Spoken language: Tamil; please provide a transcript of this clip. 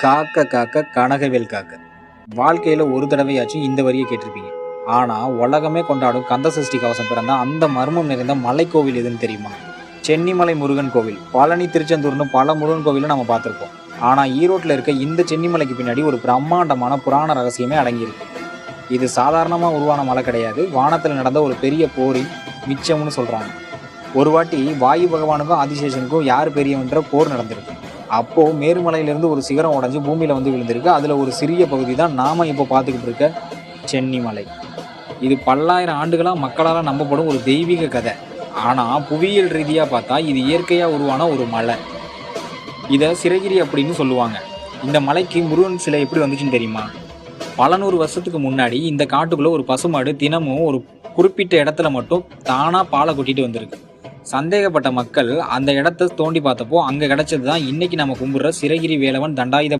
காக்க காக்க கனகவேல் காக்க. வாழ்க்கையில ஒரு தடவையாச்சும் இந்த வரியை கேட்டிருப்பீங்க. ஆனா உலகமே கொண்டாடும் கந்த சஷ்டி கவசம் பிறந்த அந்த மர்மம் நிறைந்த மலைக்கோவில் எதுன்னு தெரியுமா? சென்னிமலை முருகன் கோவில். பழனி, திருச்செந்தூர்னு பல முருகன் கோவிலை நம்ம பார்த்துருப்போம். ஆனா ஈரோட்டில் இருக்க இந்த சென்னிமலைக்கு பின்னாடி ஒரு பிரம்மாண்டமான புராண ரகசியமே அடங்கியிருக்கு. இது சாதாரணமாக உருவான மலை கிடையாது. வானத்தில் நடந்த ஒரு பெரிய போரின் மிச்சம்னு சொல்றாங்க. ஒரு வாட்டி வாயு பகவானுக்கும் ஆதிசேஷனுக்கும் யார் பெரியவன்ற போர் நடந்திருக்கு. அப்போ மேருமலையிலிருந்து ஒரு சிகரம் உடஞ்சி பூமியில வந்து விழுந்திருக்கு. அதுல ஒரு சிறிய பகுதி தான் நாம இப்போ பார்த்துக்கிட்டு இருக்க சென்னிமலை. இது பல்லாயிரம் ஆண்டுகளா மக்களால் நம்பப்படும் ஒரு தெய்வீக கதை. ஆனா புவியியல் ரீதியா பார்த்தா இது இயற்கையா உருவான ஒரு மலை. இதை சிரகிரி அப்படின்னு சொல்லுவாங்க. இந்த மலைக்கு முருகன் சிலை எப்படி வந்துச்சுன்னு தெரியுமா? பல நூறு வருஷத்துக்கு முன்னாடி இந்த காட்டுக்குள்ள ஒரு பசுமாடு தினமும் ஒரு குறிப்பிட்ட இடத்துல மட்டும் தானா பாலை கொட்டிட்டு வந்திருக்கு. சந்தேகப்பட்ட மக்கள் அந்த இடத்த தோண்டி பார்த்தப்போ அங்க கிடைச்சது தான் இன்னைக்கு நம்ம கும்பிடுற சிரகிரி வேலவன் தண்டாயுத